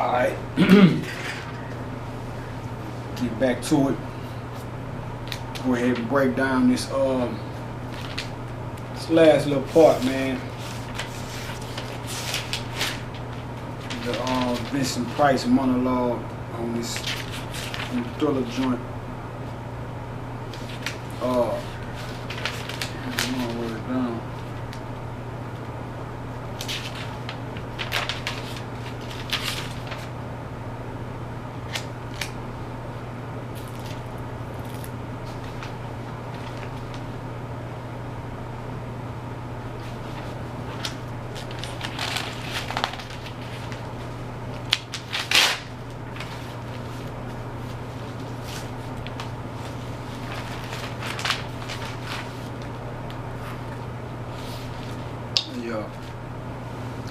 Alright. Get back to it. Go ahead and break down this last little part, man. The Vincent Price monologue on this Thriller joint. I'm gonna write it down.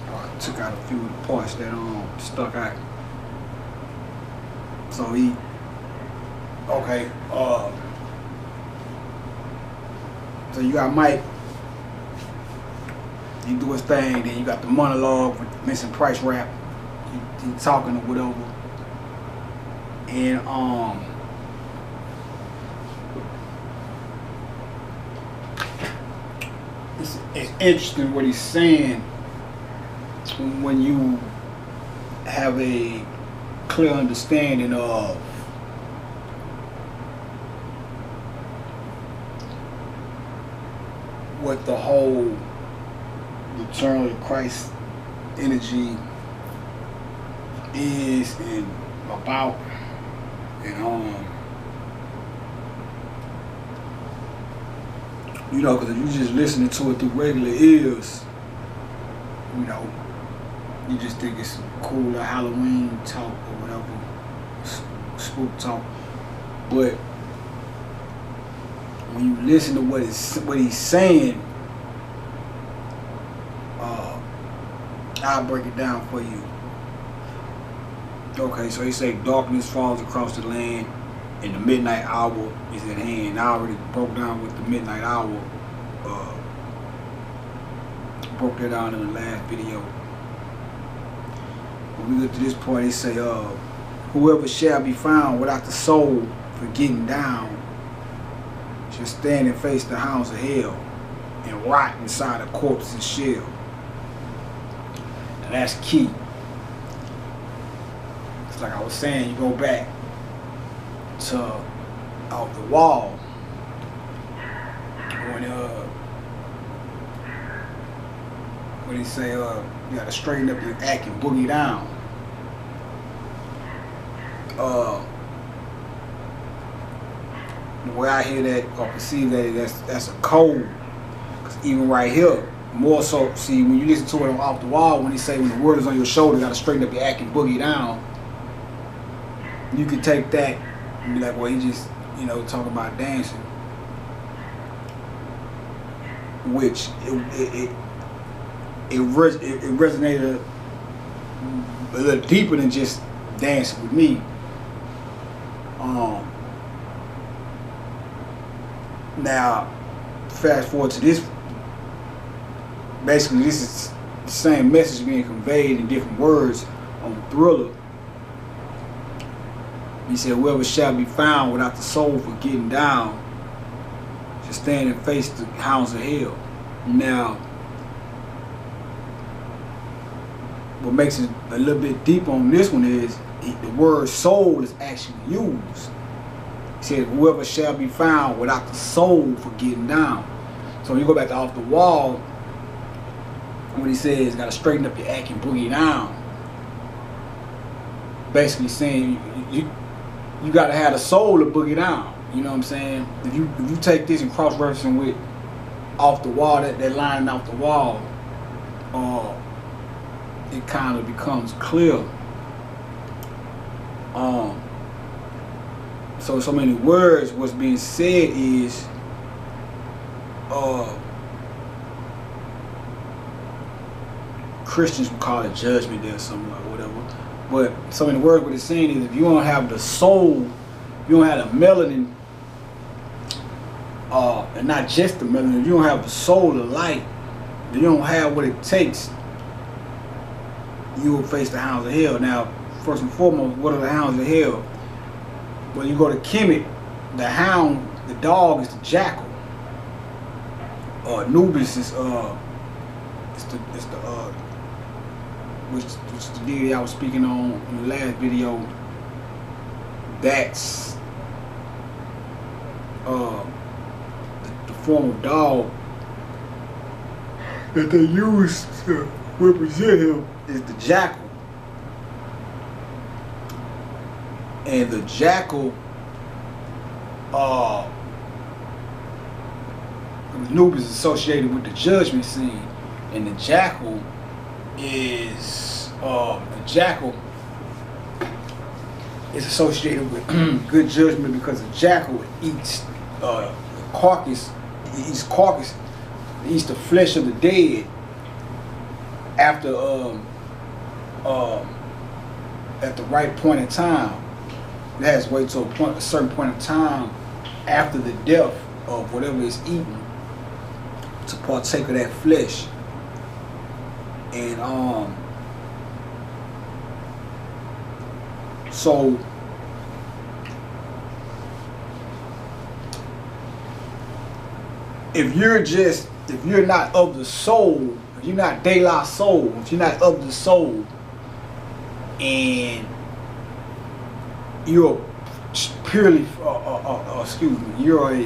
I took out a few of the parts that stuck out. So he, okay, so you got Mike, he do his thing, then you got the monologue with Vincent Price rap, he talking or whatever, and it's interesting what he's saying when you have a clear understanding of what the whole return of Christ energy is and about, and you know, because if you just listening to it through regular ears, you know, you just think it's cool like Halloween talk or whatever, spook talk. But when you listen to what he's saying, I'll break it down for you. Okay, so he say darkness falls across the land and the midnight hour is at hand. I already broke down with the midnight hour. Broke that down in the last video. When we get to this point, they say, whoever shall be found without the soul for getting down shall stand and face the hounds of hell and rot inside a corpse's shell. And that's key. It's like I was saying, you go back to Off the Wall when he say you gotta straighten up your act and boogie down. The way I hear that or perceive that, that's a code. Cause even right here, more so, see, when you listen to it on Off the Wall, when he say when the word is on your shoulder, you gotta straighten up your act and boogie down. You could take that and be like, well, he just, you know, talking about dancing, which it resonated a little deeper than just dancing with me. Now, fast forward to this. Basically, this is the same message being conveyed in different words on Thriller. He said, whoever shall be found without the soul for getting down shall stand and face the hounds of hell. Now, what makes it a little bit deep on this one is the word soul is actually used. He said, whoever shall be found without the soul for getting down. So when you go back to Off the Wall, what he says, got to straighten up your act and boogie down. Basically saying you got to have the soul to boogie down. You know what I'm saying? If you take this and cross-referencing with Off the Wall, that line Off the Wall, it kind of becomes clear. So many words, what's being said is Christians would call it judgment day or something or whatever. But so many words, what it's saying is if you don't have the soul, you don't have the melanin, and not just the melanin, if you don't have the soul, the light, you don't have what it takes, you will face the hounds of hell. Now, first and foremost, what are the hounds of hell? When you go to Kemet, the hound, the dog is the jackal. Anubis is which the deity I was speaking on in the last video. That's the form of dog that they use to represent him is the jackal. And the jackal, Anubis is associated with the judgment scene, and the jackal is associated with good judgment, because the jackal eats carcass. It eats carcass. It eats the flesh of the dead after at the right point in time. It has to wait till a certain point in time after the death of whatever is eaten to partake of that flesh. And so if you're not of the soul, if you're not de la soul, if you're not of the soul, and you're purely, you're a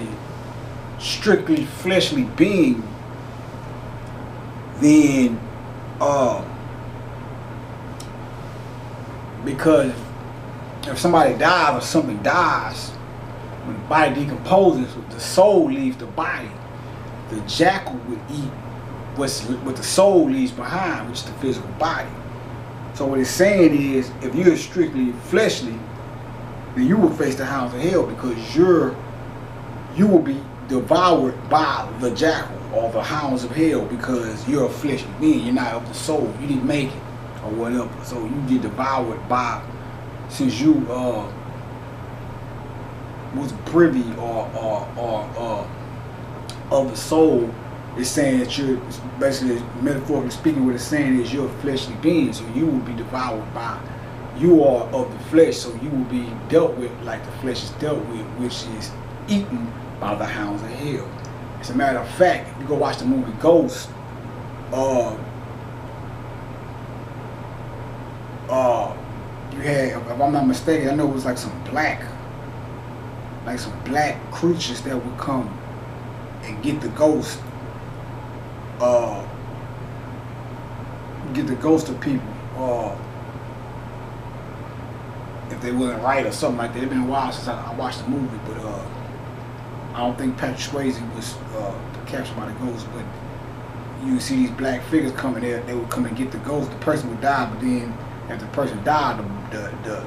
strictly fleshly being, then because if somebody dies or something dies, when the body decomposes, the soul leaves the body. The jackal would eat what the soul leaves behind, which is the physical body. So what it's saying is, if you're strictly fleshly, then you will face the hounds of hell, because you will be devoured by the jackal or the hounds of hell, because you're a fleshly being. You're not of the soul. You didn't make it or whatever. So you get devoured by, since you was privy or of the soul. It's saying that you're basically, metaphorically speaking, what it's saying is you're a fleshly being, so you will be devoured by. You are of the flesh, so you will be dealt with like the flesh is dealt with, which is eaten by the hounds of hell. As a matter of fact, if you go watch the movie Ghost, you had, if I'm not mistaken, I know it was like some black creatures that would come and get the ghost of people, if they wasn't right or something like that. It's been a while since I watched the movie, but I don't think Patrick Swayze was captured by the ghost. But you see these black figures coming there, they would come and get the ghost. The person would die, but then after the person died, the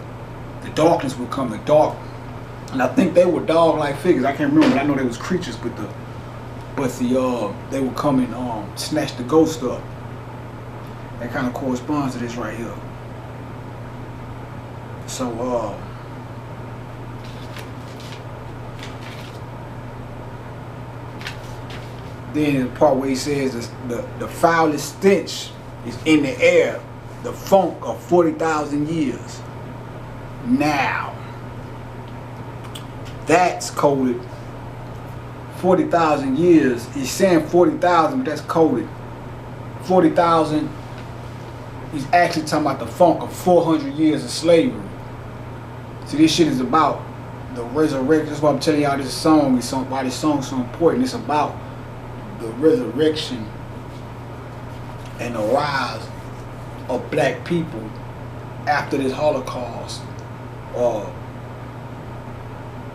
darkness would come, the dark. And I think they were dog-like figures. I can't remember, but I know they was creatures, but they would come and snatch the ghost up. That kind of corresponds to this right here. So then the part where he says the foulest stench is in the air, the funk of 40,000 years. Now, that's coded 40,000 years. He's saying 40,000, but that's coded 40,000. He's actually talking about the funk of 400 years of slavery. See, this shit is about the resurrection. That's why I'm telling y'all this song is why this song is so important. It's about the resurrection and the rise of black people after this Holocaust,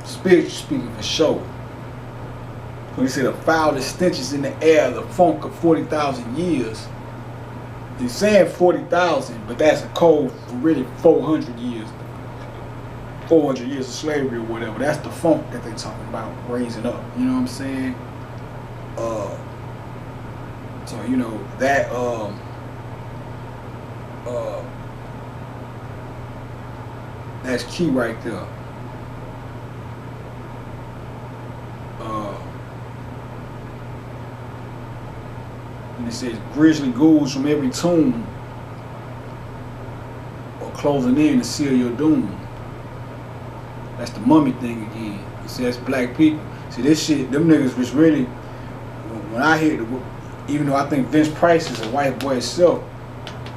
spiritually speaking, for sure. When he said the foulest stenches in the air, the funk of 40,000 years, he's saying 40,000, but that's a code for really 400 years. 400 years of slavery or whatever. That's the funk that they're talking about raising up. You know what I'm saying? So you know that that's key right there. And it says grisly ghouls from every tomb or closing in to seal your doom. That's the mummy thing again. It says black people. See this shit, them niggas was really, when I hear the, even though I think Vince Price is a white boy itself,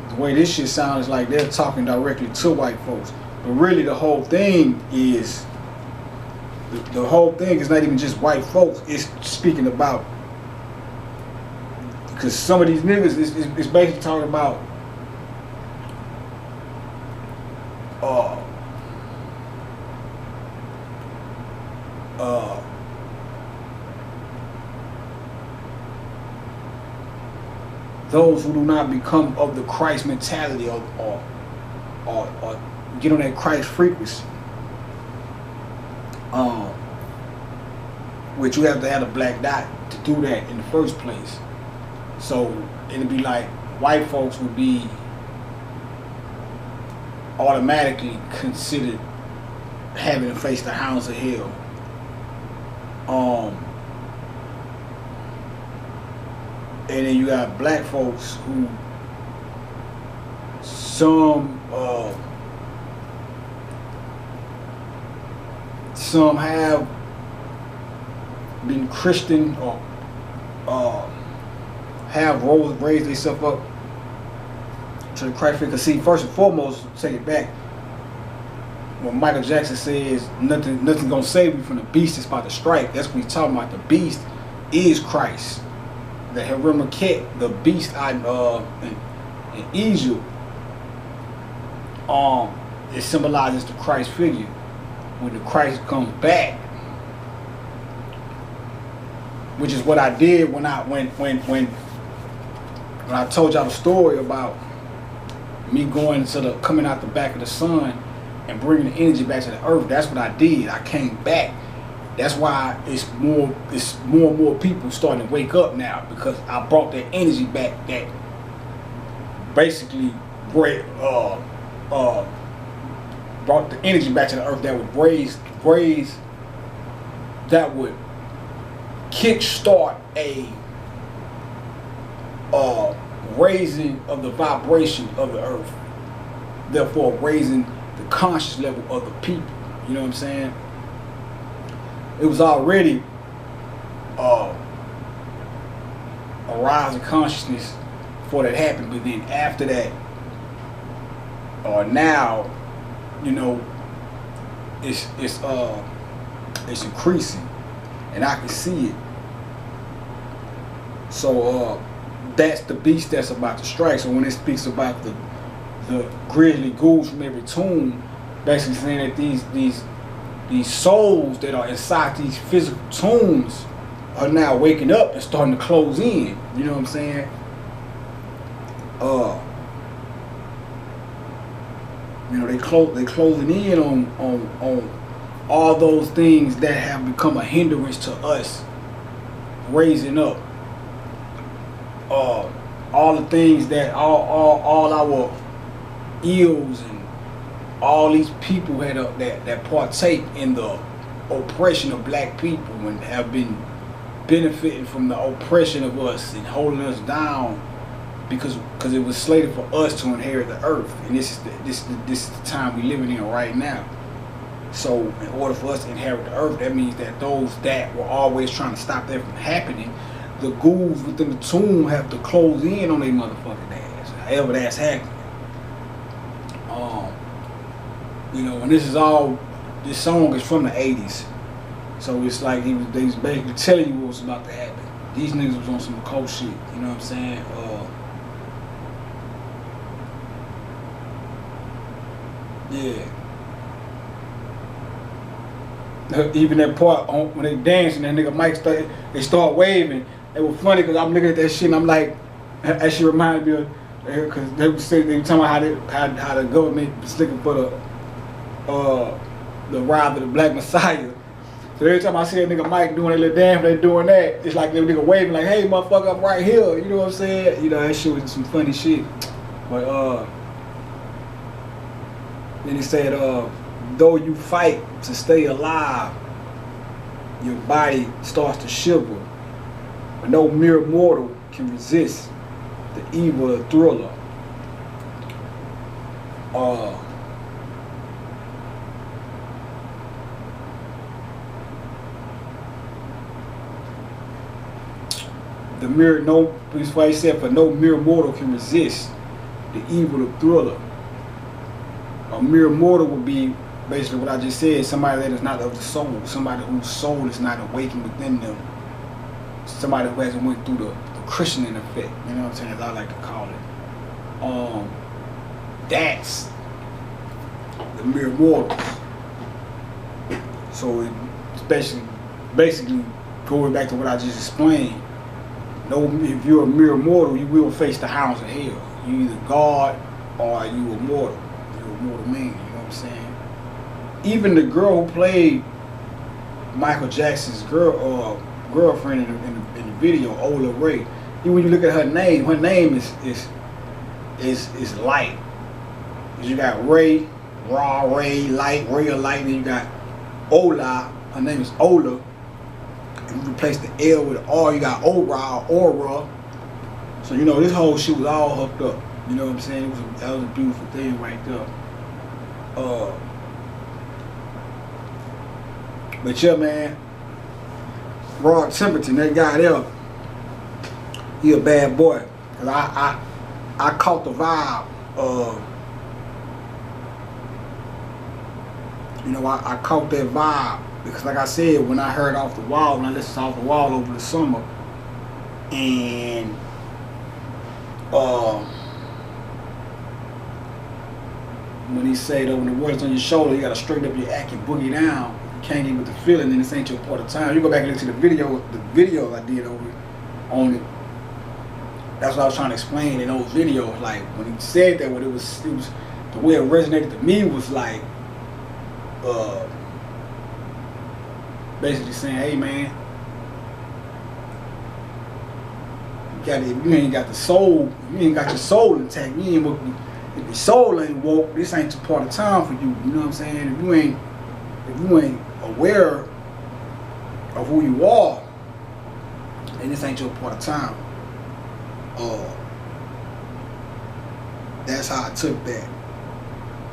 the way this shit sounds like they're talking directly to white folks. But really the whole thing is, the whole thing is not even just white folks, it's speaking about, because some of these niggas is basically talking about those who do not become of the Christ mentality or get on that Christ frequency. Which you have to have a black dot to do that in the first place. So it'd be like white folks would be automatically considered having to face the hounds of hell. And then you got black folks who some have been Christian or have raised themselves up to the Christ. Because see, first and foremost, take it back. When Michael Jackson says nothing gonna save me from the beast that's about to strike, that's what he's talking about. The beast is Christ. The Harimaket, the beast in Egypt, it symbolizes the Christ figure. When the Christ comes back, which is what I did when I told y'all the story about me going to the coming out the back of the sun and bringing the energy back to the earth. That's what I did. I came back. That's why it's more and more people starting to wake up now, because I brought that energy back that basically brought the energy back to the earth that would that would kickstart a raising of the vibration of the earth, therefore raising the conscious level of the people. You know what I'm saying? It was already a rise of consciousness before that happened, but then after that, now, you know, it's increasing, and I can see it. So that's the beast that's about to strike. So when it speaks about the grizzly ghouls from every tomb, basically saying that these souls that are inside these physical tombs are now waking up and starting to close in. You know what I'm saying? You know, they closing in on all those things that have become a hindrance to us raising up. All the things that all our ills and all these people that partake in the oppression of black people and have been benefiting from the oppression of us and holding us down because it was slated for us to inherit the earth, and this is the time we living in right now. So in order for us to inherit the earth, that means that those that were always trying to stop that from happening, the ghouls within the tomb have to close in on their motherfucking ass, however that's happening. You know, and this song is from the 80s. So it's like they was basically telling you what was about to happen. These niggas was on some cold shit, you know what I'm saying? Yeah. Even that part when they dancing, that nigga Mike they start waving. It was funny because I'm looking at that shit and I'm like, that shit reminded me of, because they were talking about how the government was looking for the rise of the Black Messiah. So every time I see that nigga Mike doing that little dance, they doing that, it's like that nigga waving like, hey motherfucker, I'm right here. You know what I'm saying? You know, that shit was some funny shit. But then he said, though you fight to stay alive, your body starts to shiver. But no mere mortal can resist the evil of Thriller. the mere no. That's why he said, for no mere mortal can resist the evil of Thriller. A mere mortal would be basically what I just said, somebody that is not of the soul, somebody whose soul is not awakened within them, somebody who hasn't went through the Christianing effect, you know what I'm saying, as I like to call it. That's the mere mortals. So it's basically going back to what I just explained. No, if you're a mere mortal, you will face the hounds of hell. You either God or you a mortal. You're a mortal man, you know what I'm saying? Even the girl who played Michael Jackson's girlfriend in the video, Ola Ray, when you look at her name is light. You got Ray, Raw Ray, Light, Ray of Light, and you got Ola, her name is Ola. And you replace the L with the R, you got Aura. So you know this whole shit was all hooked up. You know what I'm saying? That was a beautiful thing right there. But yeah, man, Rod Temperton, that guy there, he a bad boy. Cause I caught the vibe of, you know, I caught that vibe because, like I said, when I heard Off the Wall, when I listened to Off the Wall over the summer, and when he said, when the words on your shoulder, you gotta straighten up your act and boogie down. You can't get with the feeling, and this ain't your part of time. You go back and listen to the video I did on it. That's what I was trying to explain in those videos. Like when he said that, when it was the way it resonated to me was like, basically saying, hey man, if you ain't got the soul, you ain't got your soul intact, if your soul ain't woke, this ain't your part of time for you. You know what I'm saying? If you ain't aware of who you are, then this ain't your part of time. That's how I took that.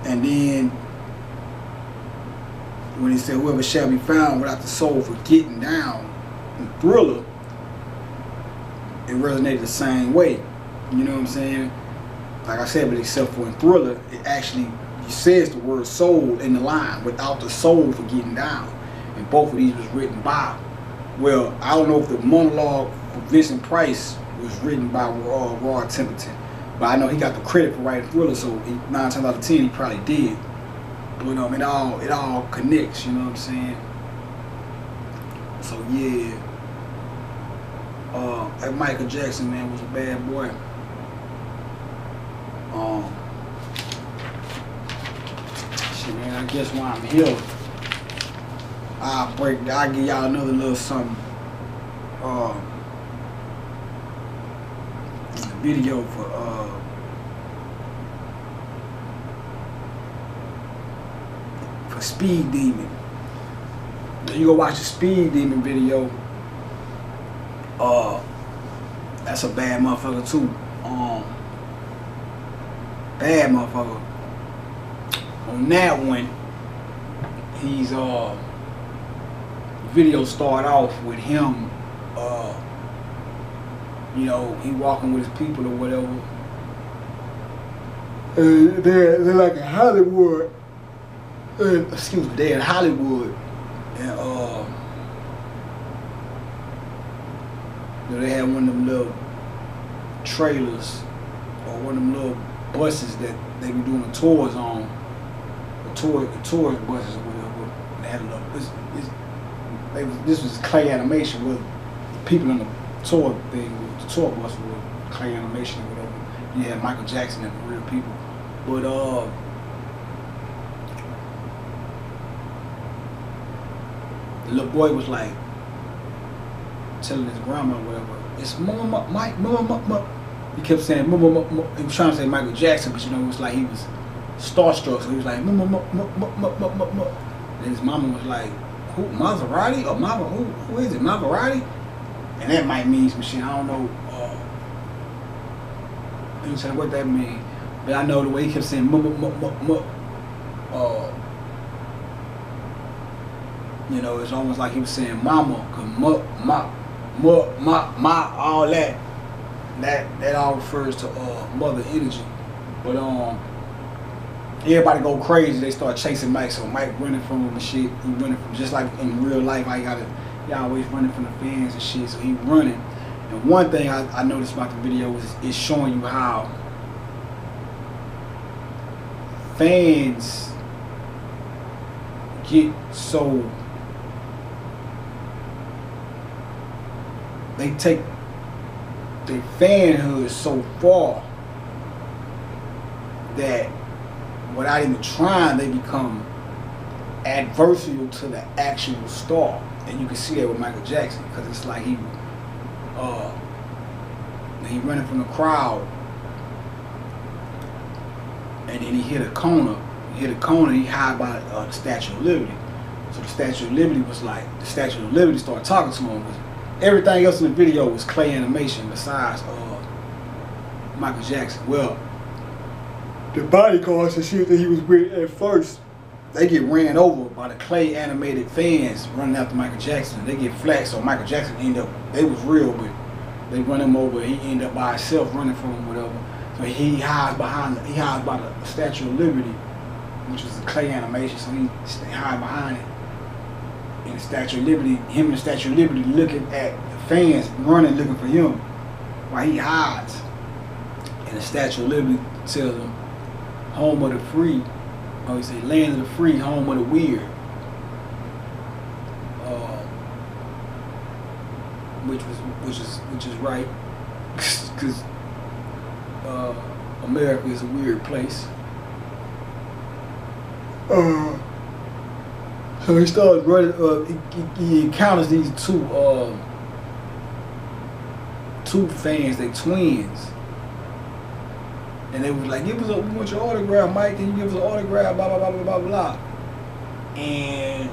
And then when he said, whoever shall be found without the soul for getting down in Thriller, it resonated the same way. You know what I'm saying? Like I said, but except for in Thriller, it actually says the word soul in the line, without the soul for getting down. And both of these was written by, well, I don't know if the monologue for Vincent Price was written by Rod Temperton, but I know he got the credit for writing Thriller, so 9 times out of 10 he probably did. But it all connects, you know what I'm saying? So yeah, that Michael Jackson, man, was a bad boy. Shit, man, I guess while I'm here, I'll give y'all another little something. Video for Speed Demon. You go watch the Speed Demon video. That's a bad motherfucker too. Bad motherfucker. On that one, he's the video start off with him, you know, he walking with his people or whatever. They're like in Hollywood. Excuse me, they're in Hollywood, and you know, they had one of them little trailers or one of them little buses that they be doing the tours on, the tourist buses or whatever. They had a little, this was clay animation with the people in the tour thing, with the tour bus with clay animation or whatever. You had Michael Jackson and the real people, but the little boy was like telling his grandma or whatever, it's Mama, Mike, Mama. He kept saying Mama. He was trying to say Michael Jackson, but you know, it was like he was starstruck, so he was like Mama. And his mama was like, who, Maserati or Mama? Who is it, Maserati? And that might mean some shit. I don't know. I don't know what that means, but I know the way he kept saying Mama. You know, it's almost like he was saying mama, cause my all that all refers to Mother Energy. But everybody go crazy. They start chasing Mike, so Mike running from him and shit. He running from, just like in real life. He always running from the fans and shit. So he running. And one thing I noticed about the video is showing you how fans get so, they take their fanhood so far that without even trying, they become adversarial to the actual star. And you can see that with Michael Jackson, because it's like he running from the crowd, and then he hit a corner. He hid by the Statue of Liberty. So the Statue of Liberty was like, the Statue of Liberty started talking to him. Everything else in the video was clay animation besides Michael Jackson. Well, the bodyguards and shit that he was with at first, they get ran over by the clay animated fans running after Michael Jackson. They get flack, so Michael Jackson ended up, they was real, but they run him over. He ended up by himself running from him, whatever. So he hides by the Statue of Liberty, which was a clay animation. So he hide behind it. And the Statue of Liberty, him and the Statue of Liberty looking at the fans running, looking for him, while he hides. And the Statue of Liberty tells him, home of the free, or he say, land of the free, home of the weird. Which is right, because America is a weird place. So he starts running. He encounters these two fans. They twins, and they was like, "We want your autograph, Mike. Can you give us an autograph?" Blah blah blah blah blah blah. And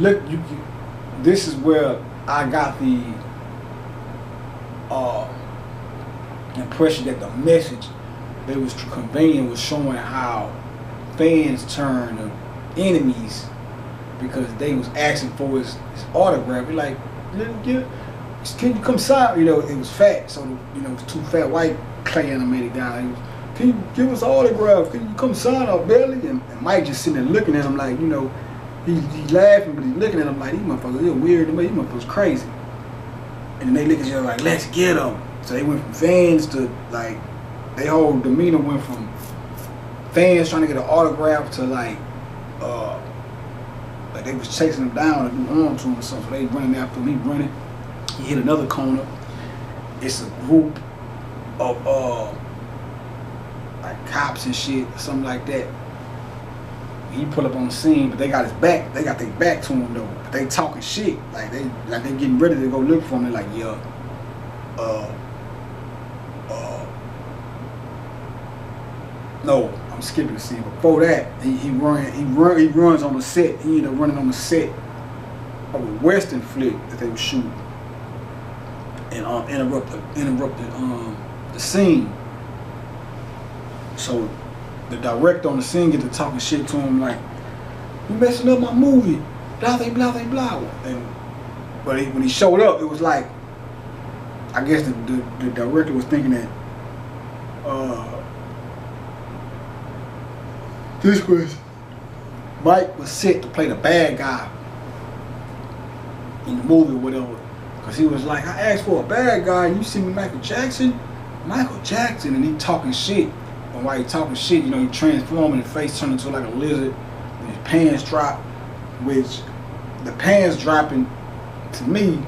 look, this is where I got the impression that the message they was conveying was showing how fans turn to enemies because they was asking for his autograph. He like, can you come sign? You know, it was fat, so you know, it was two fat white clay animated guys. Can you give us an autograph? Can you come sign our belly? And Mike just sitting there looking at him like, you know, he's laughing, but he's looking at him like, these motherfuckers, they're weird to me, these motherfuckers crazy. And then they look at each other like, let's get them. So they went from fans to like, their whole demeanor went from fans trying to get an autograph to like they was chasing him down and do harm to him or something. So they running after him, he running. He hit another corner. It's a group of like cops and shit, something like that. He pull up on the scene, but they got his back. They got their back to him though. But they talking shit. Like they getting ready to go look for him. They're like, yeah, no, I'm skipping the scene. Before that, he runs on the set. He ended up running on the set of a Western flick that they were shooting, and interrupted the scene. So the director on the scene get to talking shit to him like, "You messing up my movie, blah blah blah blah blah." But when he showed up, it was like, I guess the director was thinking that this was Mike was set to play the bad guy in the movie or whatever, because he was like, I asked for a bad guy, and you see me Michael Jackson, and he talking shit. And while he talking shit, you know, he transforming, his face turned into like a lizard, and his pants drop, which the pants dropping, to me,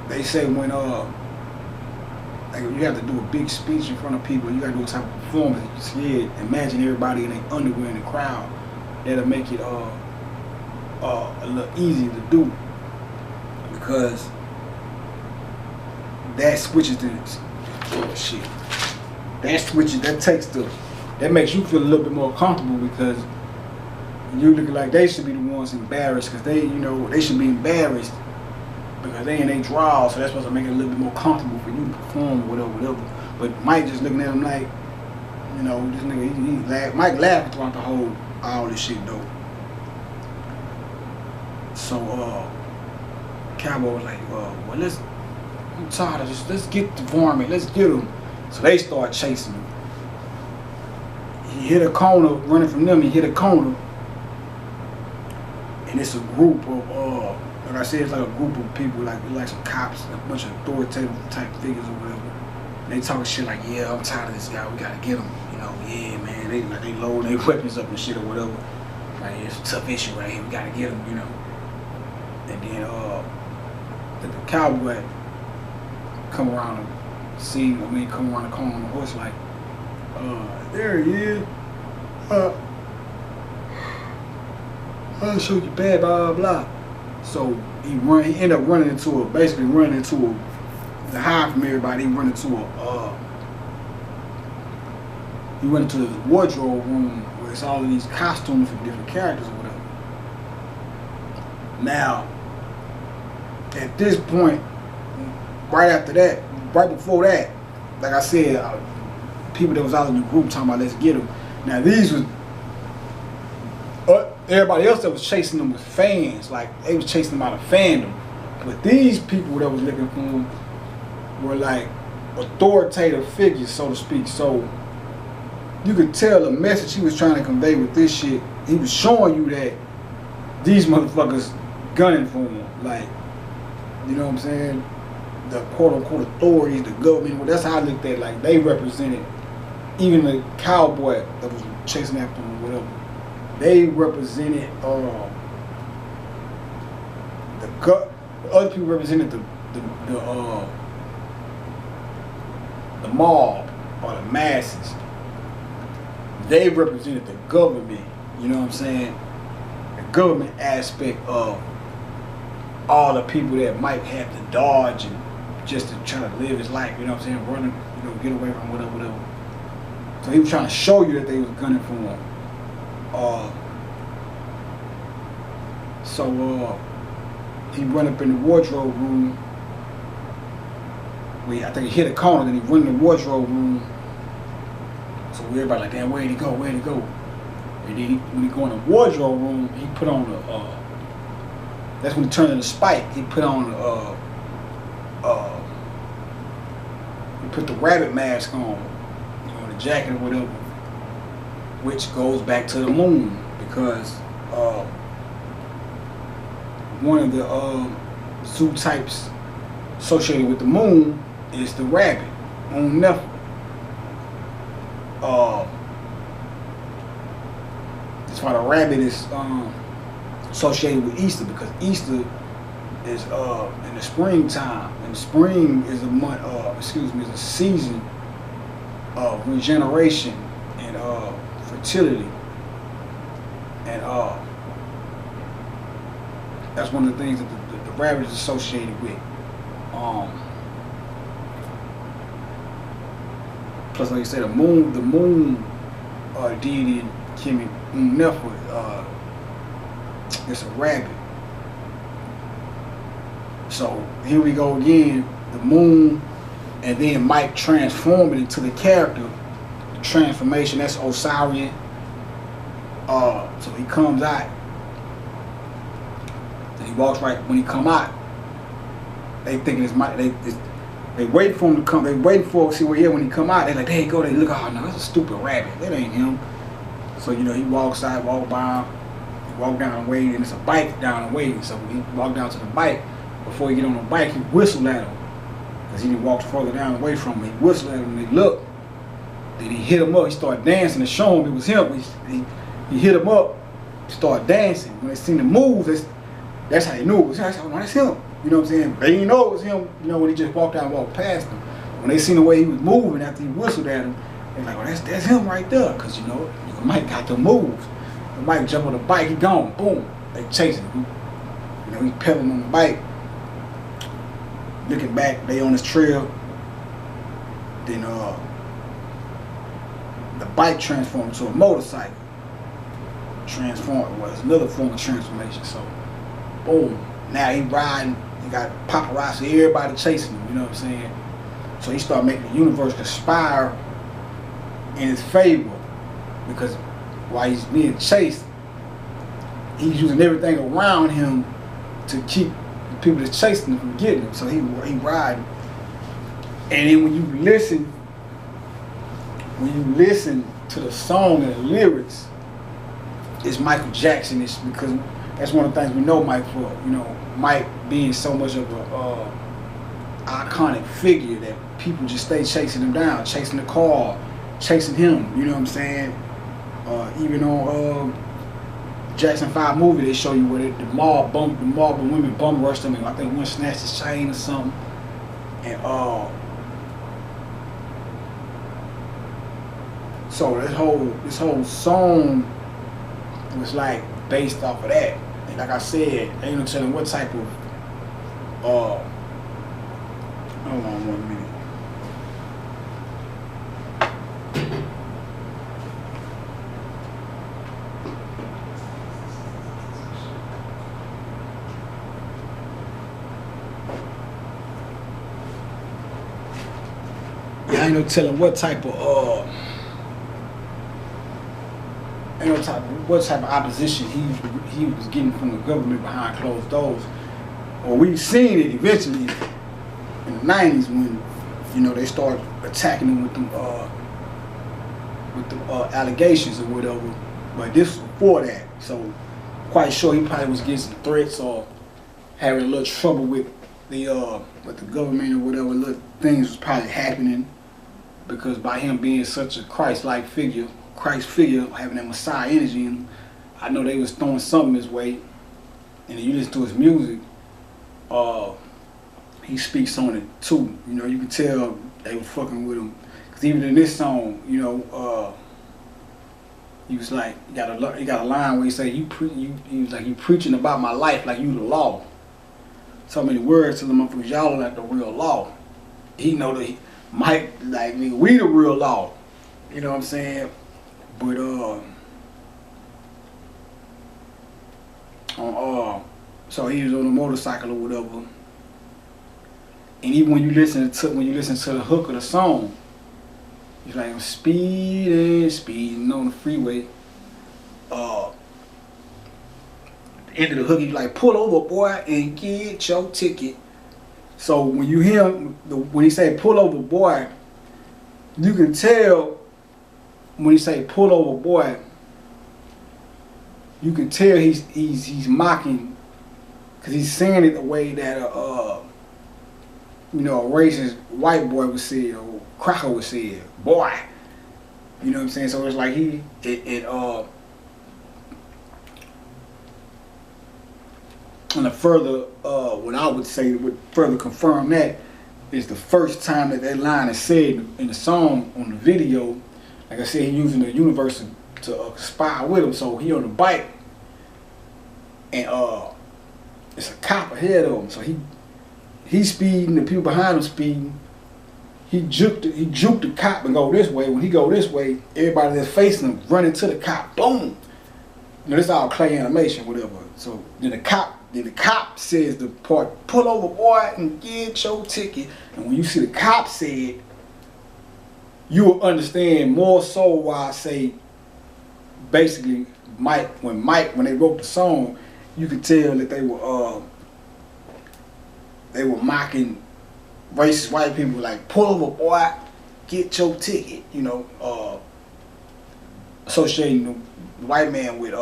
they say when like you have to do a big speech in front of people, you gotta do a type of performance. Yeah, imagine everybody in their underwear in the crowd. That'll make it a little easier to do, because that switches the shit. That makes you feel a little bit more comfortable, because you looking like they should be the ones embarrassed, because they, you know, they should be embarrassed because they in their draws, so that's supposed to make it a little bit more comfortable for you to perform, whatever. But Mike just looking at him like, you know, this nigga, Mike laughing throughout all this shit though. So Cowboy was like, well, I'm tired of this. Let's get the varmint. Let's get him. So they start chasing him. He hit a corner, running from them. He hit a corner, and it's a group of, like I said, it's like a group of people, like some cops, a bunch of authoritative type figures or whatever. And they talking shit like, yeah, I'm tired of this guy. We gotta get him. You know, yeah, man. They load their weapons up and shit or whatever. Like, it's a tough issue right here. We gotta get him. You know. And then the cowboy come around the scene. Come around the corner on the horse like, there he is. I'll show you bad, blah, blah. So he ended up running into to hide from everybody. He went into the wardrobe room where it's all of these costumes from different characters or whatever. Now, at this point, right after that, right before that, like I said, people that was out in the group talking about let's get them. Now these was everybody else that was chasing them was fans, like they was chasing them out of fandom. But these people that was looking for them were like authoritative figures, so to speak. So you could tell the message he was trying to convey with this shit. He was showing you that these motherfuckers gunning for him, like, you know what I'm saying? The quote-unquote authorities, the government. Well, that's how I looked at it. Like, they represented, even the cowboy that was chasing after him or whatever, they represented the other people represented the mob or the masses. They represented the government, you know what I'm saying? The government aspect of all the people that might have to dodge and just to try to live his life, you know what I'm saying? Running, you know, get away from whatever. So he was trying to show you that they was gunning for him. He run up in the wardrobe room. I think he hit a corner, then he run in the wardrobe room. So everybody like, damn, where'd he go? And then when he go in the wardrobe room, he put on that's when he turned into Spike. He put on he put the rabbit mask on, you know, the jacket or whatever, which goes back to the moon because one of the zoo types associated with the moon is the rabbit, Moon Nephilim. That's why the rabbit is associated with Easter, because Easter is in the springtime, and spring is a month. Is a season of regeneration and fertility, and that's one of the things that the rabbit is associated with. Plus, like I said, the moon deity in Kemet, Nephilim, it's a rabbit. So here we go again, the moon, and then Mike transformed it into the character. The transformation, that's Osirian. So he comes out, and he walks right. When he come out, they thinking it's Mike. They wait for him to come. They wait for see where he is when he come out. They like, there you go. They look, oh no, that's a stupid rabbit. That ain't him. So you know he walks out, walk by, he walk down the way, and it's a bike down the way. So when he walk down to the bike, before he get on the bike, he whistled at him because he walked further down the way from him. He whistled at him. And he looked. Then he hit him up. He started dancing to show him it was him. He hit him up. Started dancing. When they seen the moves, that's how they knew it was him. I said, oh, that's him. You know what I'm saying? They didn't know it was him, you know, when he just walked out and walked past him. When they seen the way he was moving after he whistled at him, they're like, oh, that's him right there. Because, you know, Mike got the moves. When Mike jumped on the bike, he gone. Boom. They chasing him. You know, he pedaling on the bike. Looking back, they on his trail. Then the bike transformed into a motorcycle. Transformed was another form of transformation. So, boom. Now he riding. He got paparazzi, everybody chasing him, you know what I'm saying? So he started making the universe conspire in his favor, because while he's being chased, he's using everything around him to keep the people that's chasing him from getting him. So he riding. And then when you listen to the song and the lyrics, it's Michael Jackson. It's because that's one of the things we know Mike for. You know, Mike being so much of a iconic figure that people just stay chasing him down, chasing the car, chasing him. You know what I'm saying? Even on Jackson 5 movie, they show you where the mob women bum rushed him, and I think one snatched his chain or something. And so this whole song was like based off of that. And like I said, ain't no telling what type of hold on 1 minute. Yeah, ain't no telling what type of what type of opposition he was getting from the government behind closed doors. Or we've seen it eventually in the 90s when, you know, they started attacking him with them allegations or whatever. But this was before that, so quite sure he probably was getting some threats or having a little trouble with the government or whatever. Little things was probably happening because by him being such a Christ-like figure, having that Messiah energy, and I know they was throwing something his way. And you listen to his music, he speaks on it too. You know, you can tell they were fucking with him. Cause even in this song, you know, he was like, he got a line where he say, he was like, you preaching about my life like you the law. So many words to the motherfuckers, y'all are like the real law. He know that Mike, like, nigga, we the real law. You know what I'm saying? But so he was on a motorcycle or whatever. And even when you listen to the hook of the song, he's like speeding on the freeway. At the end of the hook, he's like, pull over, boy, and get your ticket. So when you hear when he say pull over, boy, you can tell when he say pull over, boy, you can tell he's mocking, because he's saying it the way that you know, a racist white boy would say it, or cracker would say it, boy. You know what I'm saying? So it's like and a further, what I would say would further confirm that is the first time that line is said in the song on the video. Like I said, he using the universe to conspire with him. So he on the bike, and it's a cop ahead of him. So he's speeding, the people behind him speeding. He juked the cop and go this way. When he go this way, everybody that's facing him run into the cop. Boom. You know, this all clay animation, whatever. So then the cop says the part, pull over, boy, and get your ticket. And when you see the cop say it, you will understand more so why I say, basically, when they wrote the song, you could tell that they were mocking racist white people, like, pull over, boy, get your ticket. You know, associating the white man with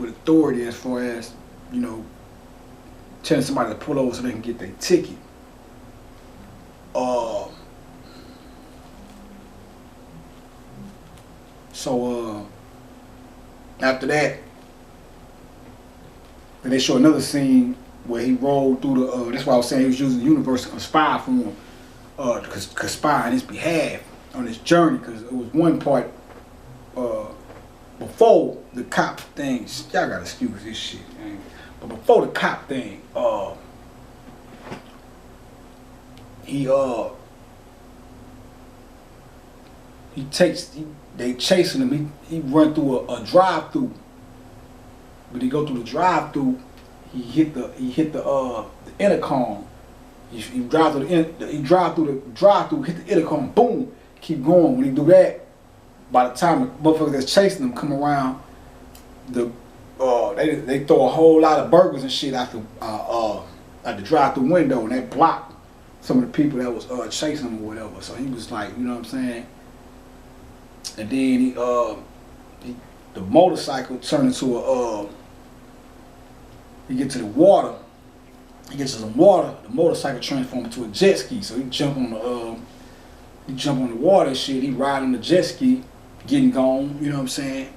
authority, as far as, you know, telling somebody to pull over so they can get their ticket. So after that, then they show another scene where he rolled through the, that's why I was saying he was using the universe to conspire for him, to conspire on his behalf on his journey, because it was one part before the cop thing. Y'all gotta excuse this shit, man. But before the cop thing, they chasing him. He run through a drive-through. But he go through the drive-through. He hit the intercom. He drive through the drive-through, hit the intercom. Boom. Keep going. When he do that, by the time the motherfucker that's chasing him come around the they throw a whole lot of burgers and shit out the drive-through window, and that blocked some of the people that was chasing him or whatever. So he was like, you know what I'm saying? And then the motorcycle turned into he get to the water. He gets to some water. The motorcycle transformed into a jet ski. So he jump on the water and shit. He ride on the jet ski, getting gone. You know what I'm saying?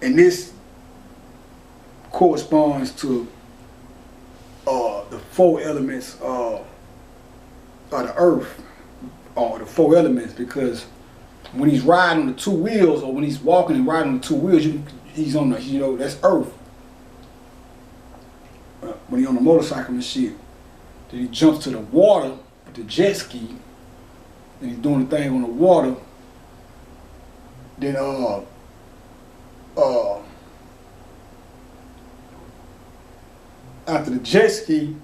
And this corresponds to the 4 elements of the earth, or the 4 elements, because when he's riding on the 2 wheels, or when he's walking and riding on the 2 wheels, he's on the, you know, that's earth. When he's on the motorcycle and shit, then he jumps to the water with the jet ski, and he's doing the thing on the water. Then after the jet ski,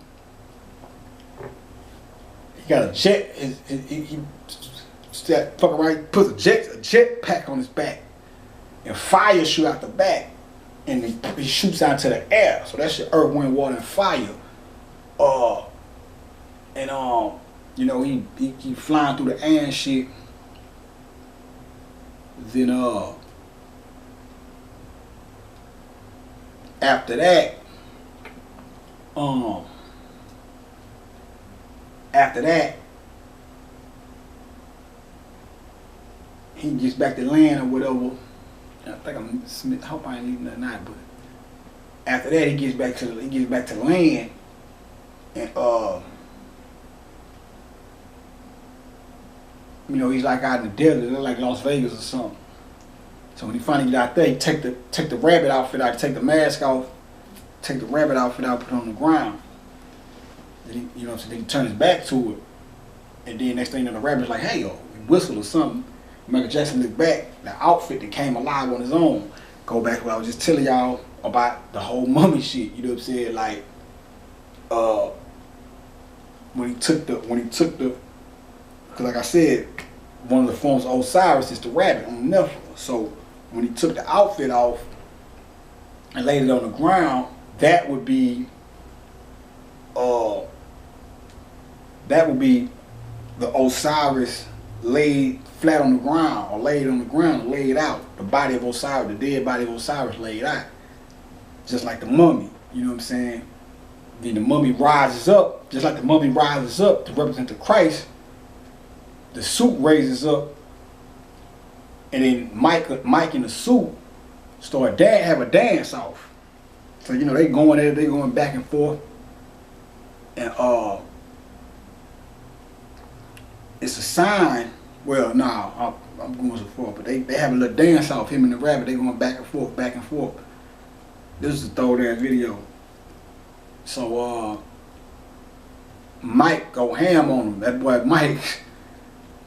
he got a jet. He fucking right, puts a jet pack on his back, and fire shoot out the back, and he shoots out to the air. So that's your earth, wind, water, and fire. You know, he flying through the air and shit. Then after that, he gets back to land or whatever. I hope I ain't leaving nothing out, but after that he gets back to land, and you know, he's like out in the desert, like Las Vegas or something. So when he finally get out there, he take the rabbit outfit out, take the mask off, take the rabbit outfit out, put it on the ground. Then he, you know what I'm saying, then he turn his back to it, and then next thing you know, the rabbit's like, hey, yo, he whistle or something. Michael Jackson look back, the outfit that came alive on his own. Go back to what I was just telling y'all about the whole mummy shit, you know what I'm saying? Like, when he took the, because like I said, one of the forms of Osiris is the rabbit on the Nephilim. So when he took the outfit off and laid it on the ground, that would be the Osiris laid flat on the ground, or laid on the ground, laid out. The body of Osiris, the dead body of Osiris laid out. Just like the mummy, you know what I'm saying? Then the mummy rises up, just like the mummy rises up to represent the Christ, the suit raises up, and then Mike in the suit have a dance off. So you know they going back and forth, and it's a sign. Well, nah, I'm going so far, but they have a little dance off, him and the rabbit. They going back and forth, back and forth. This is a throwdown video. So Mike go ham on him. That boy Mike.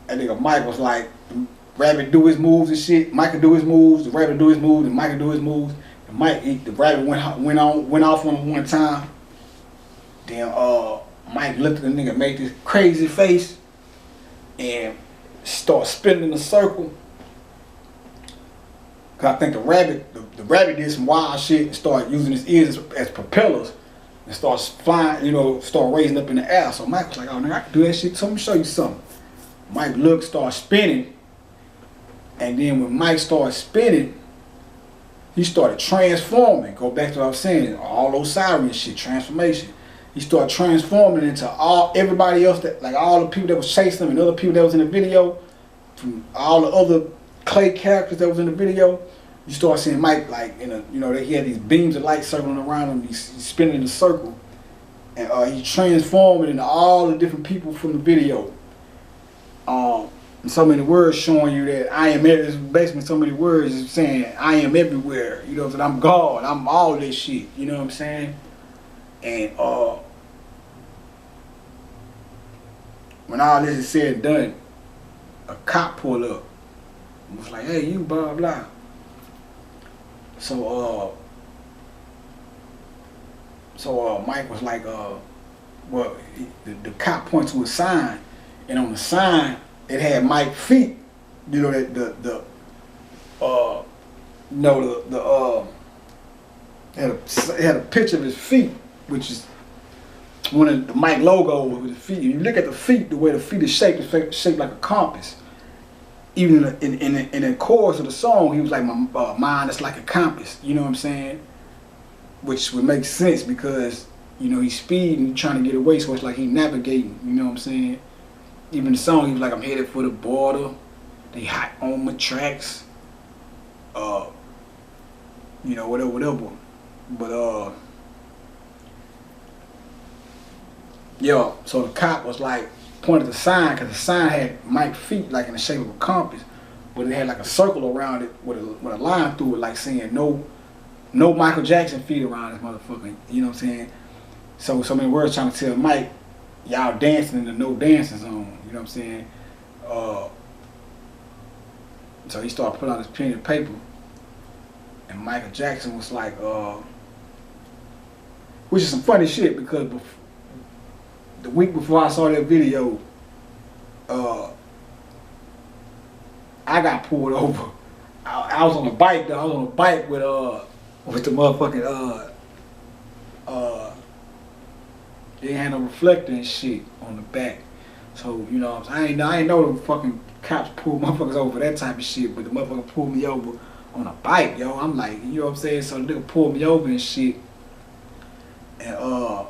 That nigga Mike was like, the rabbit do his moves and shit. Mike could do his moves, the rabbit do his moves, and Mike could do his moves. And the rabbit went off on him one time. Then Mike looked at the nigga, made this crazy face, and start spinning in a circle. Cause I think the rabbit did some wild shit and started using his ears as propellers and starts flying, you know, start raising up in the air. So Mike was like, oh nigga, I can do that shit, so let me show you something. Mike looked, started spinning, and then when Mike started spinning, he started transforming. Go back to what I was saying, all those Osiris shit, transformation. He started transforming into everybody else, that, like all the people that was chasing him and other people that was in the video, from all the other clay characters that was in the video. You start seeing Mike like he had these beams of light circling around him. He's spinning in a circle, and he transforming into all the different people from the video. And so many words showing you that I am everywhere. Basically, so many words saying I am everywhere. You know, that I'm God. I'm all this shit. You know what I'm saying? And when all this is said and done, a cop pulled up and was like, "Hey, you blah blah." So Mike was like, well, the cop pointed to a sign, and on the sign it had Mike's feet. You know, that you know, it had a picture of his feet, which is one of the Mike logo with the feet. You look at the feet, the way the feet is shaped, it's shaped like a compass. Even in the chorus of the song, he was like, my mind is like a compass. You know what I'm saying? Which would make sense because, you know, he's speeding, trying to get away, so it's like he's navigating. You know what I'm saying? Even the song, he was like, I'm headed for the border. They hot on my tracks. You know, whatever. But yo, so the cop was like pointed the sign, because the sign had Mike's feet like in the shape of a compass, but it had like a circle around it with a line through it, like saying no Michael Jackson feet around this motherfucker. You know what I'm saying? So many words trying to tell Mike, y'all dancing in the no dancing zone. You know what I'm saying? So he started putting out his pen and paper, and Michael Jackson was like, which is some funny shit, because the week before I saw that video, I got pulled over. I was on a bike though. I was on a bike with the motherfucking they had no reflector and shit on the back. So, you know, I ain't know the fucking cops pulled motherfuckers over for that type of shit, but the motherfucker pulled me over on a bike, yo. I'm like, you know what I'm saying? So the nigga pulled me over and shit. And I'm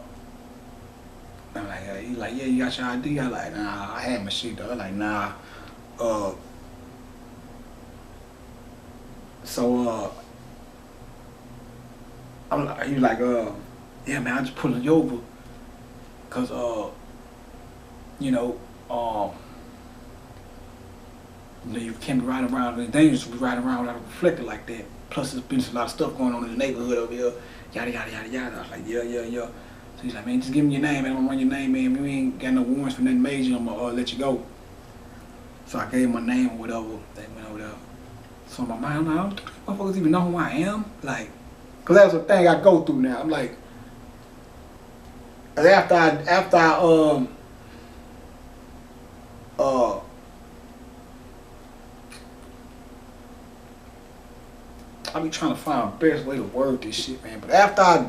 like, he's like, yeah, you got your ID? I'm like, nah, I had my shit though. I'm like, nah. I'm like, he was like, yeah, man, I just pulling you over, cause you know, you can't be riding around. It's dangerous to be riding around without a reflector like that. Plus, there's been a lot of stuff going on in the neighborhood over here. Yada yada yada yada. I was like, yeah. So he's like, man, just give me your name, man. I'm gonna run your name, man. You ain't got no warrants for nothing major. I'm gonna let you go. So I gave him my name or whatever. They went over there. So in my mind, I'm like, I don't think motherfuckers even know who I am. Like, cause that's the thing I go through now. I'm like, after I be trying to find the best way to word this shit, man. But after I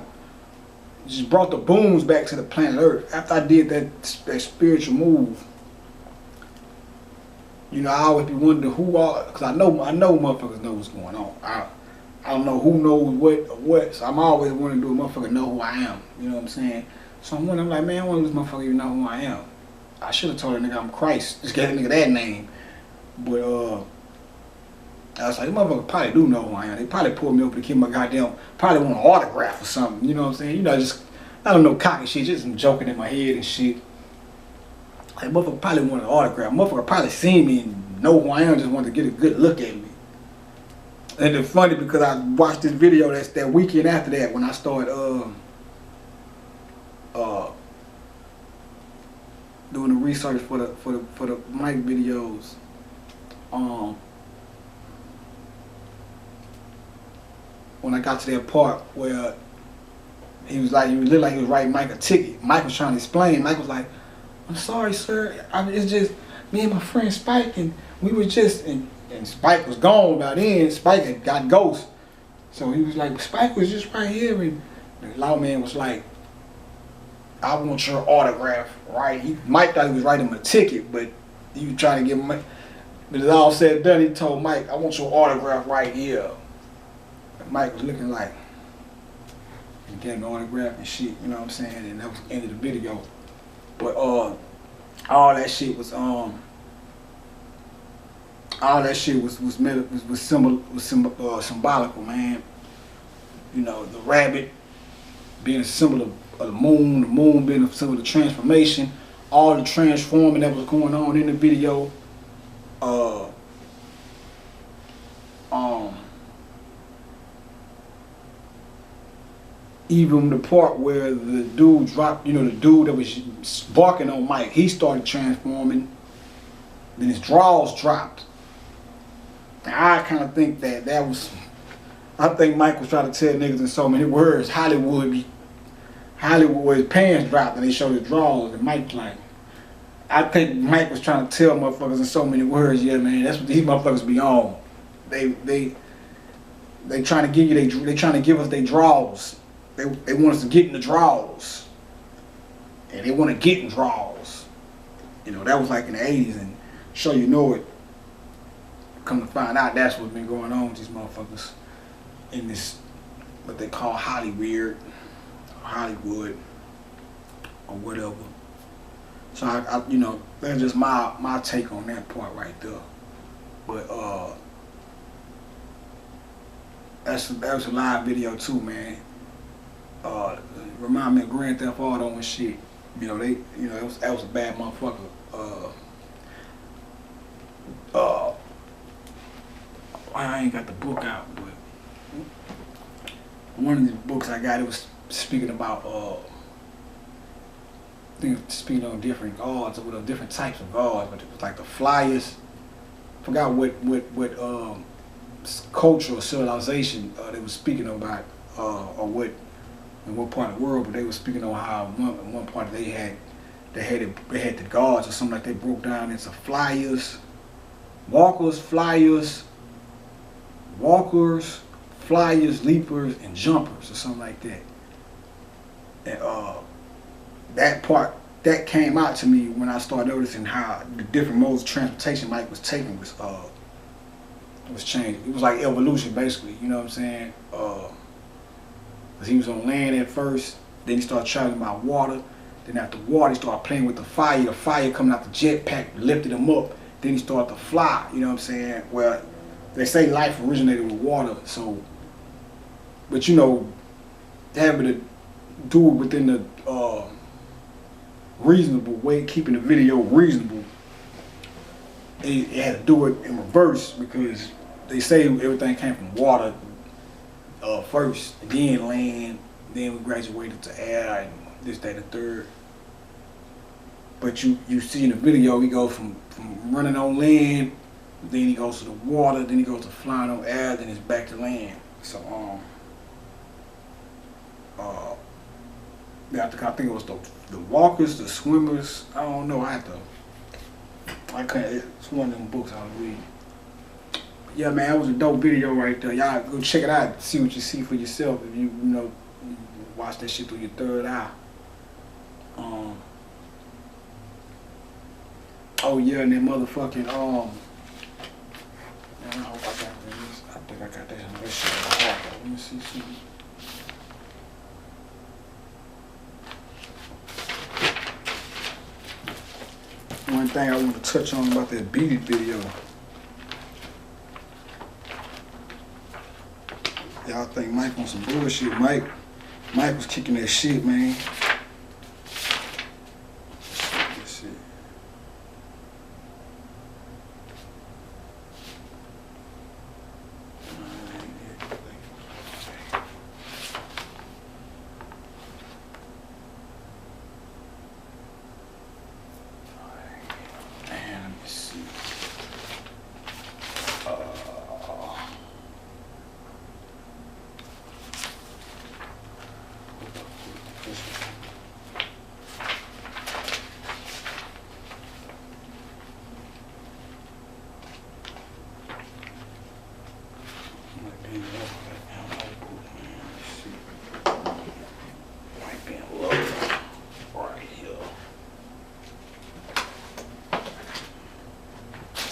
just brought the booms back to the planet Earth, after I did that spiritual move, you know, I always be wondering who are, cause I know motherfuckers know what's going on. I don't know who knows what or what, so I'm always wondering, do a motherfucker know who I am? You know what I'm saying? So I'm wondering, like, man, I wonder if this motherfucker even know who I am. I should have told that nigga I'm Christ. Just gave that nigga that name. But I was like, this motherfucker probably do know who I am. They probably pulled me over to keep my goddamn, probably want an autograph or something. You know what I'm saying? You know, just, I don't know, cocky shit, just some joking in my head and shit. Like, motherfucker probably want an autograph. Motherfucker probably seen me and know who I am, just wanted to get a good look at me. And it's funny because I watched this video that weekend after that when I started doing the research for the Mike videos. When I got to that part where he looked like he was writing Mike a ticket. Mike was trying to explain. Mike was like, I'm sorry, sir. It's just me and my friend Spike, and we were just, and Spike was gone by then. Spike had got ghost. So he was like, Spike was just right here. And the lawman was like, I want your autograph, right? Mike thought he was writing him a ticket, but he was trying to give him, but it all said and done, he told Mike, I want your autograph right here. And Mike was looking like, and getting the autograph and shit, you know what I'm saying? And that was the end of the video. But all that shit was symbolical, man. You know, the rabbit being a symbol of the moon being a symbol of transformation, all the transforming that was going on in the video. Even the part where the dude dropped, you know, the dude that was barking on Mike, he started transforming. Then his drawers dropped. And I kind of think that was, I think Mike was trying to tell niggas in so many words, Hollywood where his pants dropped and they showed his drawers, and Mike like, I think Mike was trying to tell motherfuckers in so many words, yeah man, that's what these motherfuckers be on. they trying to give you they trying to give us their draws. They want us to get in the draws, and they want to get in draws. You know, that was like in the 80s, and sure you know it. Come to find out, that's what's been going on with these motherfuckers in this what they call Hollywood, or whatever. So I you know, that's just my take on that part right there. But that was a live video too, man. Remind me of Grand Theft Auto and shit. You know, that was a bad motherfucker. I ain't got the book out, but one of the books I got, it was speaking about I think it was speaking on different gods or different types of gods, but it was like the flyers. Forgot what culture or civilization they were speaking about, or what in what part of the world, but they were speaking on how in one part they had the gods or something like they broke down into flyers, walkers, leapers, and jumpers or something like that. And that part that came out to me when I started noticing how the different modes of transportation Mike was taking was changing. It was like evolution basically, you know what I'm saying? Cause he was on land at first, then he started traveling by water, then after water he started playing with the fire coming out the jetpack lifted him up, then he started to fly, you know what I'm saying? Well, they say life originated with water, so, but you know, having to do it within the reasonable way, keeping the video reasonable, it had to do it in reverse because they say everything came from water first, and then land, then we graduated to air and this, that, and third. But you see in the video, he goes from running on land, then he goes to the water, then he goes to flying on air, then it's back to land. So I think it was the walkers, the swimmers. I don't know. I can't. It's one of them books I was reading. Yeah, man, that was a dope video right there. Y'all go check it out. See what you see for yourself. If you know, watch that shit through your third eye. Oh yeah, and that motherfucking man, I hope I got this. I think I got that in this shit. Let me see something. One thing I want to touch on about that Beat It video. Y'all think Mike on some bullshit. Mike was kicking that shit, man. Let's see.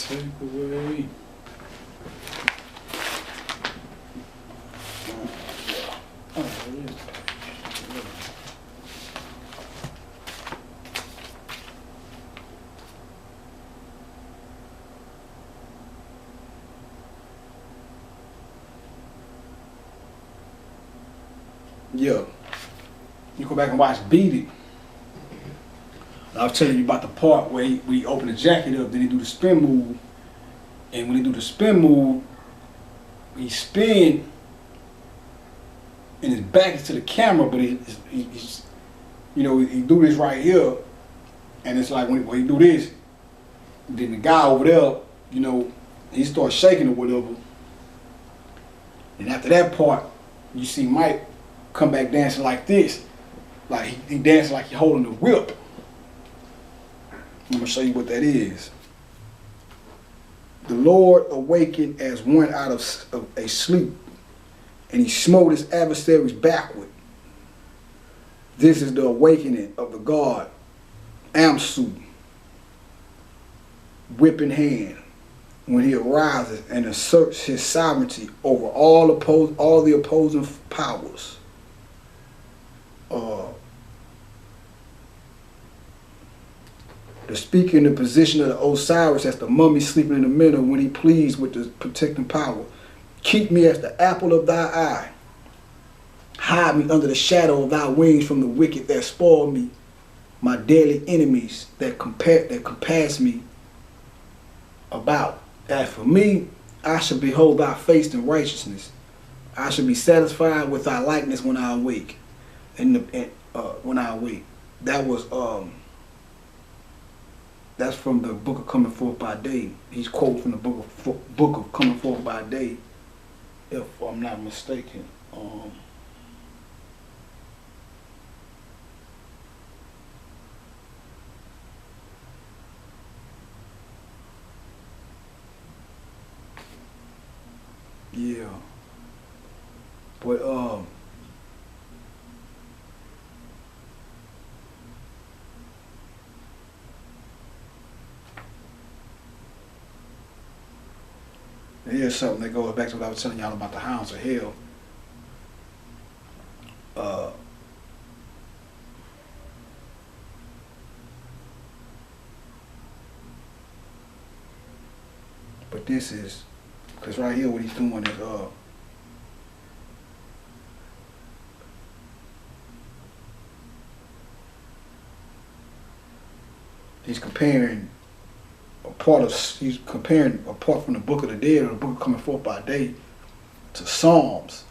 Take away. Yeah, you go back and watch Beat It. I was telling you about the part where we open the jacket up, then he do the spin move, and when he do the spin move, he spin, and his back is to the camera, but he's you know, he do this right here, and it's like when he do this, then the guy over there, you know, he starts shaking or whatever, and after that part, you see Mike come back dancing like this, like he dancing like he holding the whip. I'm gonna show you what that is. The Lord awakened as one out of a sleep. and he smote his adversaries backward. This is the awakening of the god Amsu, whip in hand, when he arises and asserts his sovereignty over all the opposing powers. The speaker in the position of the Osiris as the mummy sleeping in the middle when he pleads with the protecting power. Keep me as the apple of thy eye. Hide me under the shadow of thy wings from the wicked that spoil me, my deadly enemies that compass me about. As for me, I shall behold thy face in righteousness. I shall be satisfied with thy likeness when I awake. When I awake. That was that's from the book of Coming Forth by Day. He's quoting from the book of Coming Forth by Day, if I'm not mistaken. Yeah. But here's something that goes back to what I was telling y'all about the hounds of hell. But this is, because right here what he's doing is he's comparing a part from the Book of the Dead or the Book of Coming Forth by Day to Psalms.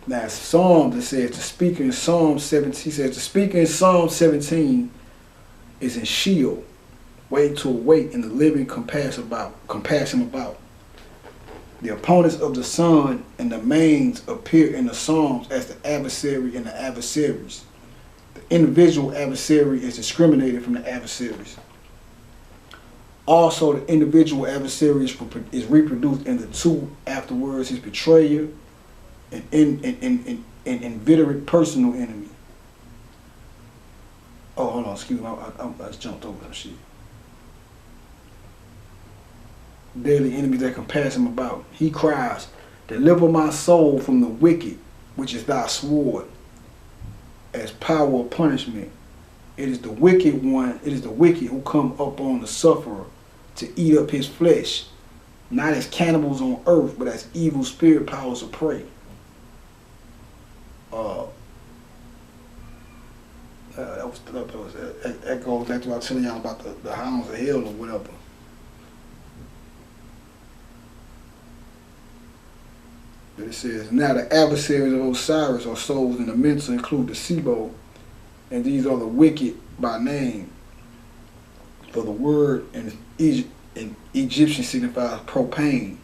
Now Psalms, it says the speaker in Psalm 17, he says the speaker in Psalm 17 is in Sheol, waiting to await and the living compass him about. The opponents of the sun and the mains appear in the Psalms as the adversary and the adversaries. The individual adversary is discriminated from the adversaries. Also, the individual adversary is reproduced in the two afterwards, his betrayer and inveterate personal enemy. Oh, hold on, excuse me, I just jumped over some shit. Daily enemies that compass him about. He cries, deliver my soul from the wicked, which is thy sword, as power of punishment. It is the wicked who come up on the sufferer to eat up his flesh, not as cannibals on earth, but as evil spirit powers of prey. That goes back to what I was telling y'all about the hounds of hell or whatever. It says, now the adversaries of Osiris or souls in the Mensa include the Sibo, and these are the wicked by name. For the word in Egyptian signifies profane,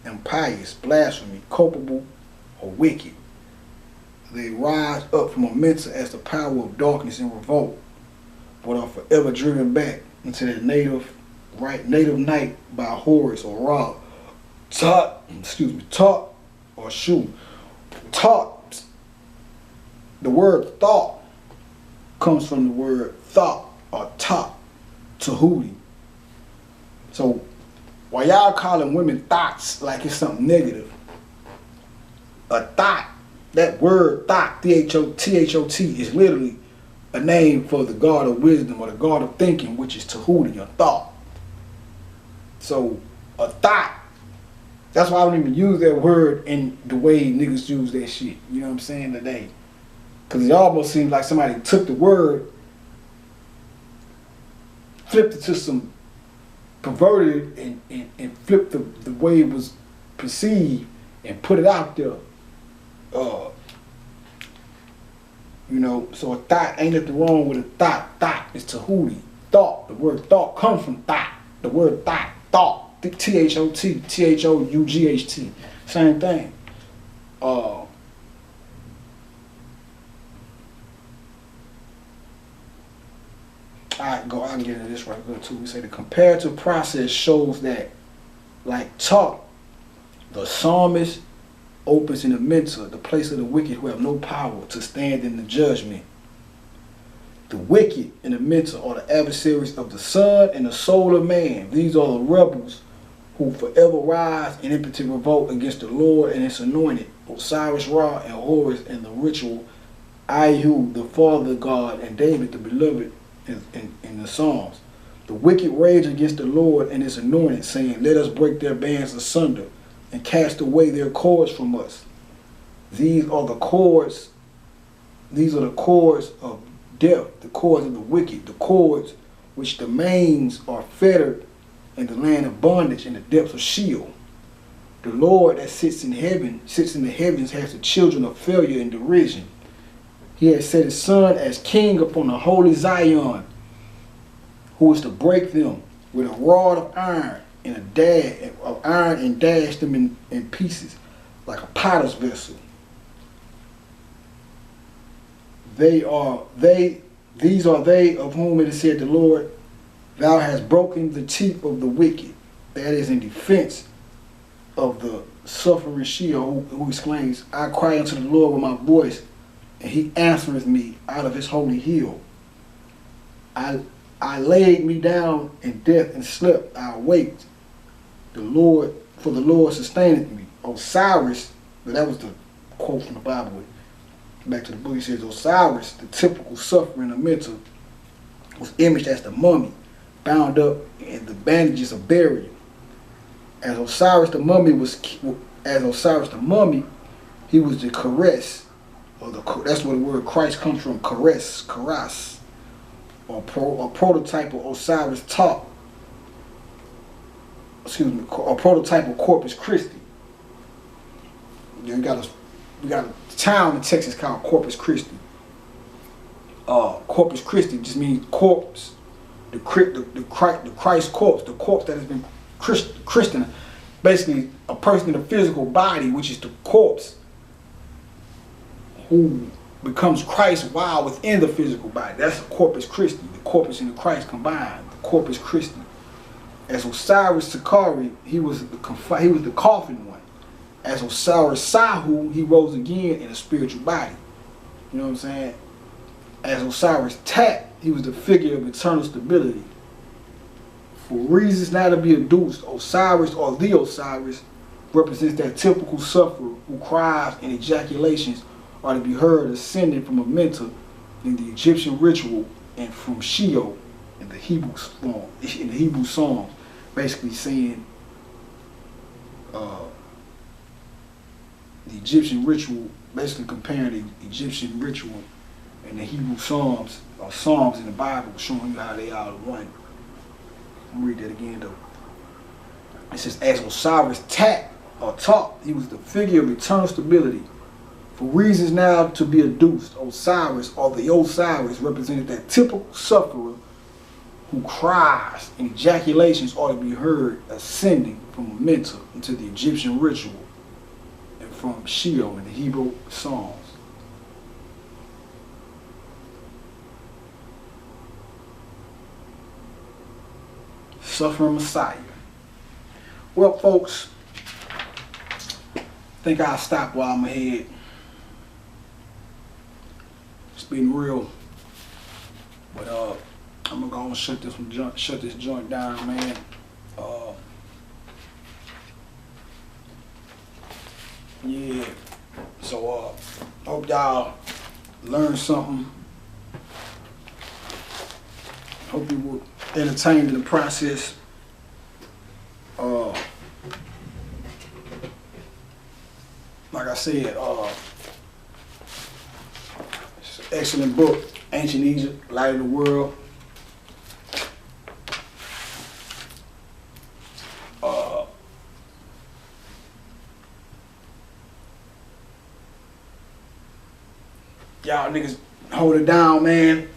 impious, blasphemy, culpable, or wicked. They rise up from a Mensa as the power of darkness and revolt, but are forever driven back into their native night by Horus or Ra. Taught or Shu. Taught. The word thought comes from the word thought or top, Tahuti. So while y'all calling women thoughts like it's something negative, a thought, that word thought, T-H-O-T, is literally a name for the god of wisdom or the god of thinking, which is Tahuti, or thought. So a thought, that's why I don't even use that word in the way niggas use that shit. You know what I'm saying today? Because it almost seems like somebody took the word, flipped it to some, perverted it and flipped the way it was perceived and put it out there. You know, so a thought, ain't nothing wrong with a thought. Thought is Tahuti. Thought, the word thought comes from thought. The word thought, T-H-O-T, T-H-O-U-G-H-T. Same thing. I can get into this right good too. We say the comparative process shows that, like taught, the psalmist opens in the mental, the place of the wicked who have no power to stand in the judgment. The wicked and the mental are the adversaries of the Son and the soul of man. These are the rebels who forever rise in impotent revolt against the Lord and his anointed, Osiris, Ra, and Horus, and the ritual Ihu, the father God, and David, the beloved, in the Psalms. The wicked rage against the Lord and his anointed, saying, let us break their bands asunder and cast away their cords from us. These are the cords of death, the cords of the wicked, the cords which the mains are fettered in the land of bondage, in the depths of Sheol. The Lord that sits in the heavens, has the children of failure and derision. He has set his Son as king upon the holy Zion, who is to break them with a rod of iron and dash them in pieces like a potter's vessel. These are they of whom it is said, the Lord, thou hast broken the teeth of the wicked. That is in defense of the suffering Sheol, who exclaims, I cry unto the Lord with my voice, and he answereth me out of his holy hill. I laid me down in death and slept. I awaked. For the Lord sustaineth me. Osiris, but that was the quote from the Bible. Back to the book, he says, Osiris, the typical suffering of mental, was imaged as the mummy, bound up in the bandages of burial. As Osiris the mummy, he was the caress, that's where the word Christ comes from, karas, or prototype of Osiris Top. A prototype of Corpus Christi. We got a town in Texas called Corpus Christi. Corpus Christi just means corpse. The Christ corpse, the corpse that has been Christian. Basically, a person in a physical body, which is the corpse, who becomes Christ while within the physical body. That's Corpus Christi. The corpus and the Christ combined. The Corpus Christi. As Osiris Sakari, he was the coffin one. As Osiris Sahu, he rose again in a spiritual body. You know what I'm saying? As Osiris Tat, he was the figure of eternal stability. For reasons not to be adduced, Osiris, or the Osiris, represents that typical sufferer who cries and ejaculations are to be heard ascending from a mental in the Egyptian ritual and from Sheol in the Hebrew Psalms, basically saying the Egyptian ritual, basically comparing the Egyptian ritual and the Hebrew Psalms, or Psalms in the Bible, showing you how they are one. I'm gonna read that again though. It says, as Osiris taught, he was the figure of eternal stability. For reasons now to be adduced, Osiris, or the Osiris, represented that typical sufferer who cries and ejaculations ought to be heard ascending from a mental into the Egyptian ritual and from Sheol in the Hebrew Psalms. Suffering Messiah. Well, folks, I think I'll stop while I'm ahead. It's been real, but I'm gonna go and shut this joint down, man. Yeah. So hope y'all learned something. Hope you were entertained in the process. Like I said, it's an excellent book, Ancient Egypt, Light of the World. Y'all niggas hold it down, man.